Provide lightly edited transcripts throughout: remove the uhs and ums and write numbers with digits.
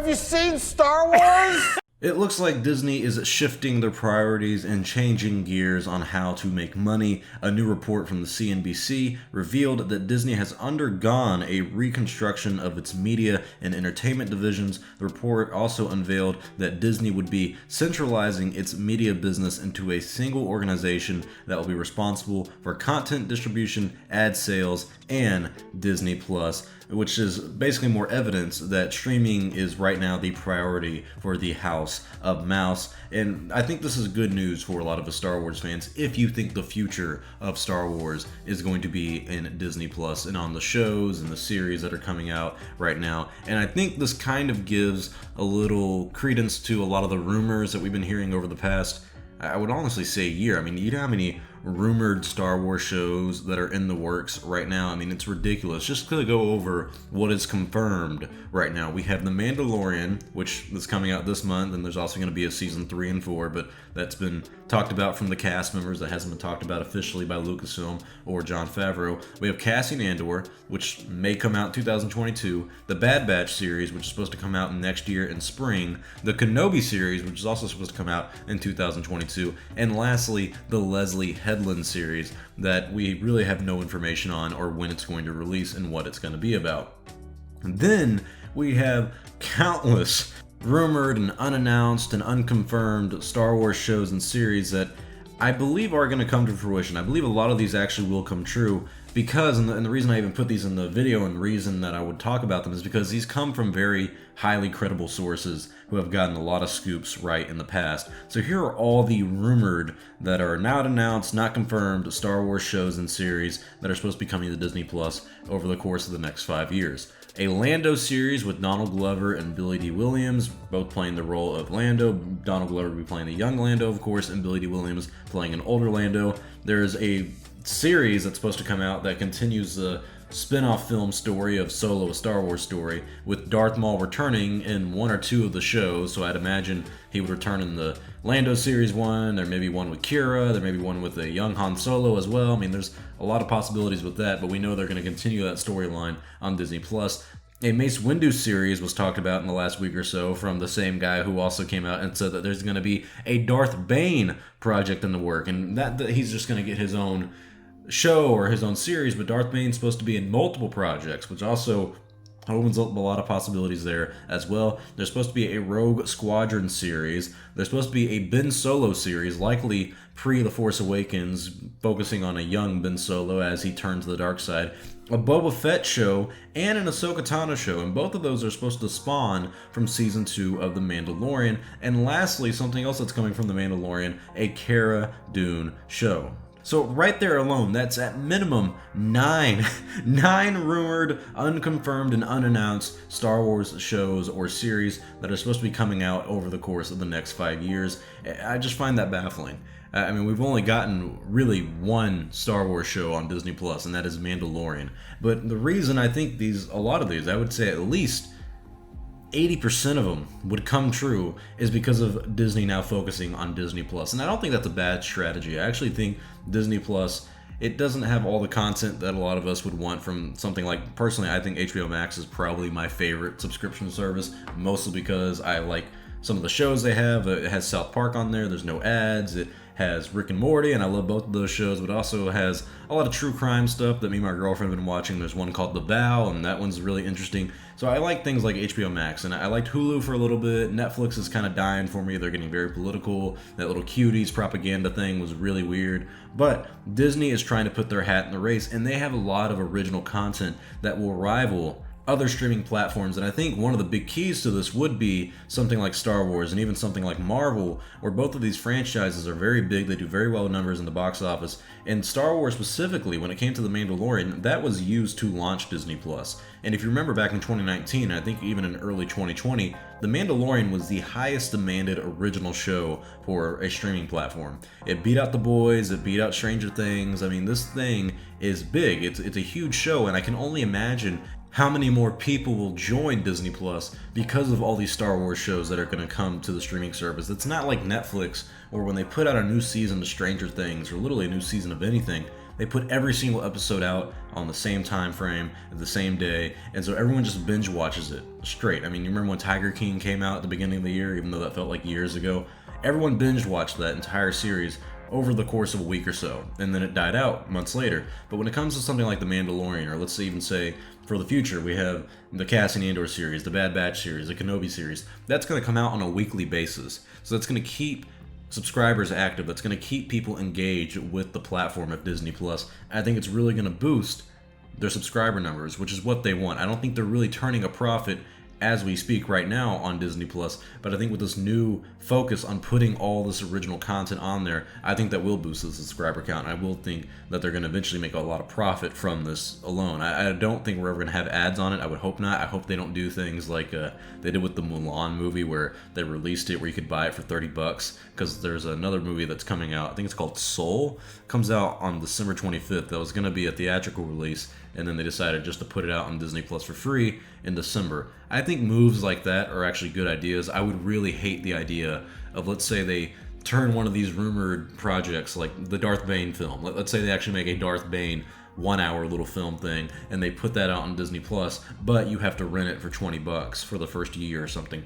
Have you seen Star Wars? It looks like Disney is shifting their priorities and changing gears on how to make money. A new report from the CNBC revealed that Disney has undergone a reconstruction of its media and entertainment divisions. The report also unveiled that Disney would be centralizing its media business into a single organization that will be responsible for content distribution, ad sales, and Disney Plus, which is basically more evidence that streaming is right now the priority for the House of Mouse. And I think this is good news for a lot of the Star Wars fans if you think the future of Star Wars is going to be in Disney Plus and on the shows and the series that are coming out right now. And I think this kind of gives a little credence to a lot of the rumors that we've been hearing over the past, I would honestly say, year. I mean, you know how many rumored Star Wars shows that are in the works right now? I mean, it's ridiculous. Just to go over what is confirmed right now, we have The Mandalorian, which is coming out this month, and there's also going to be a season 3 and 4, but that's been talked about from the cast members. That hasn't been talked about officially by Lucasfilm or Jon Favreau. We have Cassian Andor, which may come out in 2022, the Bad Batch series, which is supposed to come out next year in spring, the Kenobi series, which is also supposed to come out in 2022, and lastly, the Leslie Headland series that we really have no information on or when it's going to release and what it's going to be about. And then we have countless rumored and unannounced and unconfirmed Star Wars shows and series that I believe are going to come to fruition. I believe a lot of these actually will come true because, and the reason I even put these in the video and the reason that I would talk about them is because these come from very highly credible sources who have gotten a lot of scoops right in the past. So here are all the rumored that are not announced, not confirmed Star Wars shows and series that are supposed to be coming to Disney Plus over the course of the next 5 years. A Lando series with Donald Glover and Billy Dee Williams, both playing the role of Lando. Donald Glover will be playing the young Lando, of course, and Billy Dee Williams playing an older Lando. There's a series that's supposed to come out that continues the spin-off film story of Solo, a Star Wars story, with Darth Maul returning in one or two of the shows. So I'd imagine he would return in the Lando series one. There may be one with Qi'ra. There may be one with a young Han Solo as well. I mean, there's a lot of possibilities with that, but we know they're going to continue that storyline on Disney Plus. A Mace Windu series was talked about in the last week or so from the same guy who also came out and said that there's going to be a Darth Bane project in the work, and that he's just going to get his own show or his own series, but Darth Bane's supposed to be in multiple projects, which also opens up a lot of possibilities there as well. There's supposed to be a Rogue Squadron series. There's supposed to be a Ben Solo series, likely pre-The Force Awakens, focusing on a young Ben Solo as he turns to the dark side. A Boba Fett show, and an Ahsoka Tano show, and both of those are supposed to spawn from Season 2 of The Mandalorian. And lastly, something else that's coming from The Mandalorian, a Cara Dune show. So right there alone, that's at minimum nine rumored, unconfirmed, and unannounced Star Wars shows or series that are supposed to be coming out over the course of the next 5 years. I just find that baffling. I mean, we've only gotten really one Star Wars show on Disney Plus, and that is Mandalorian. But the reason I think a lot of these, I would say at least 80% of them would come true is because of Disney now focusing on Disney Plus. And I don't think that's a bad strategy. I actually think Disney Plus, it doesn't have all the content that a lot of us would want from something like, personally, I think HBO Max is probably my favorite subscription service, mostly because I like some of the shows they have. It has South Park on there, there's no ads, it has Rick and Morty, and I love both of those shows, but also has a lot of true crime stuff that me and my girlfriend have been watching. There's one called The Vow, and that one's really interesting. So I like things like HBO Max, and I liked Hulu for a little bit. Netflix is kind of dying for me. They're getting very political. That little cuties propaganda thing was really weird. But Disney is trying to put their hat in the race, and they have a lot of original content that will rival other streaming platforms. And I think one of the big keys to this would be something like Star Wars and even something like Marvel, where both of these franchises are very big. They do very well numbers in the box office. And Star Wars specifically, when it came to The Mandalorian, that was used to launch Disney Plus. And if you remember back in 2019, I think even in early 2020, The Mandalorian was the highest demanded original show for a streaming platform. It beat out The Boys, it beat out Stranger Things. I mean, this thing is big. It's a huge show, and I can only imagine how many more people will join Disney Plus because of all these Star Wars shows that are going to come to the streaming service. It's not like Netflix, or when they put out a new season of Stranger Things, or literally a new season of anything, they put every single episode out on the same time frame, at the same day, and so everyone just binge watches it straight. I mean, you remember when Tiger King came out at the beginning of the year, even though that felt like years ago? Everyone binge watched that entire series over the course of a week or so, and then it died out months later. But when it comes to something like The Mandalorian, or let's even say for the future, we have the Cassian Andor series, the Bad Batch series, the Kenobi series, that's going to come out on a weekly basis. So that's going to keep subscribers active, that's going to keep people engaged with the platform of Disney Plus. I think it's really going to boost their subscriber numbers, which is what they want. I don't think they're really turning a profit as we speak right now on Disney Plus, but I think with this new focus on putting all this original content on there, I think that will boost the subscriber count. I will think that they're going to eventually make a lot of profit from this alone. I don't think we're ever going to have ads on it. I would hope not. I hope they don't do things like they did with the Mulan movie, where they released it where you could buy it for $30, because there's another movie that's coming out, I think it's called Soul, comes out on December 25th. That was going to be a theatrical release, and then they decided just to put it out on Disney Plus for free in December. I think moves like that are actually good ideas. I would really hate the idea of, let's say they turn one of these rumored projects like the Darth Bane film. Let's say they actually make a Darth Bane 1 hour little film thing, and they put that out on Disney Plus, but you have to rent it for $20 for the first year or something.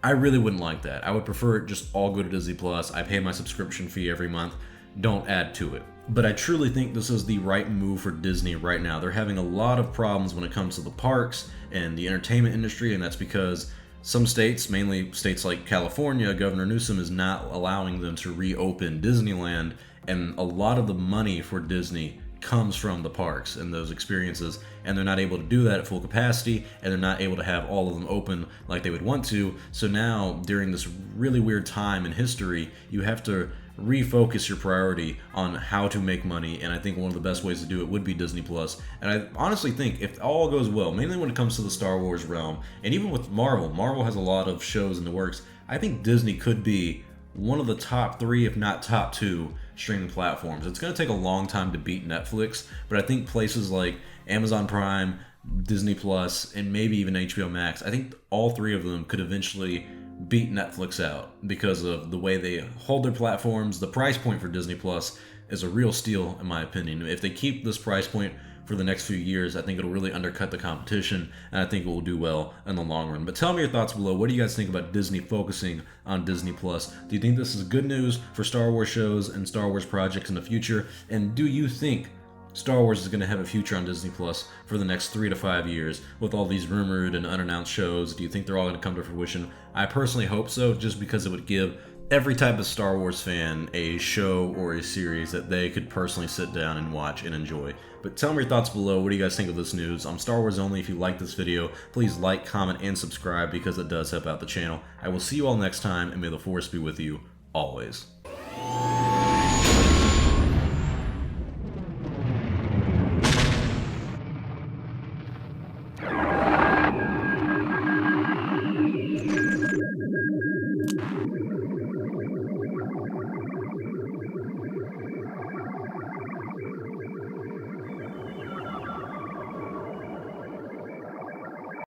I really wouldn't like that. I would prefer it just all go to Disney Plus. I pay my subscription fee every month. Don't add to it. But I truly think this is the right move for Disney right now. They're having a lot of problems when it comes to the parks and the entertainment industry, and that's because some states, mainly states like California, Governor Newsom is not allowing them to reopen Disneyland, and a lot of the money for Disney comes from the parks and those experiences, and they're not able to do that at full capacity, and they're not able to have all of them open like they would want to. So now, during this really weird time in history, you have to refocus your priority on how to make money, and I think one of the best ways to do it would be Disney Plus. And I honestly think if all goes well, mainly when it comes to the Star Wars realm, and even with Marvel has a lot of shows in the works, I think Disney could be one of the top 3, if not top 2, streaming platforms. It's going to take a long time to beat Netflix, but I think places like Amazon Prime, Disney Plus, and maybe even HBO Max, I think all 3 of them could eventually beat Netflix out because of the way they hold their platforms. The price point for Disney Plus is a real steal, in my opinion. If they keep this price point for the next few years, I think it'll really undercut the competition, and I think it will do well in the long run. But tell me your thoughts below. What do you guys think about Disney focusing on Disney Plus? Do you think this is good news for Star Wars shows and Star Wars projects in the future? And do you think Star Wars is going to have a future on Disney Plus for the next 3 to 5 years with all these rumored and unannounced shows? Do you think they're all going to come to fruition? I personally hope so, just because it would give every type of Star Wars fan a show or a series that they could personally sit down and watch and enjoy. But tell me your thoughts below. What do you guys think of this news? I'm Star Wars Only. If you like this video, please like, comment, and subscribe, because it does help out the channel. I will see you all next time, and may the Force be with you always.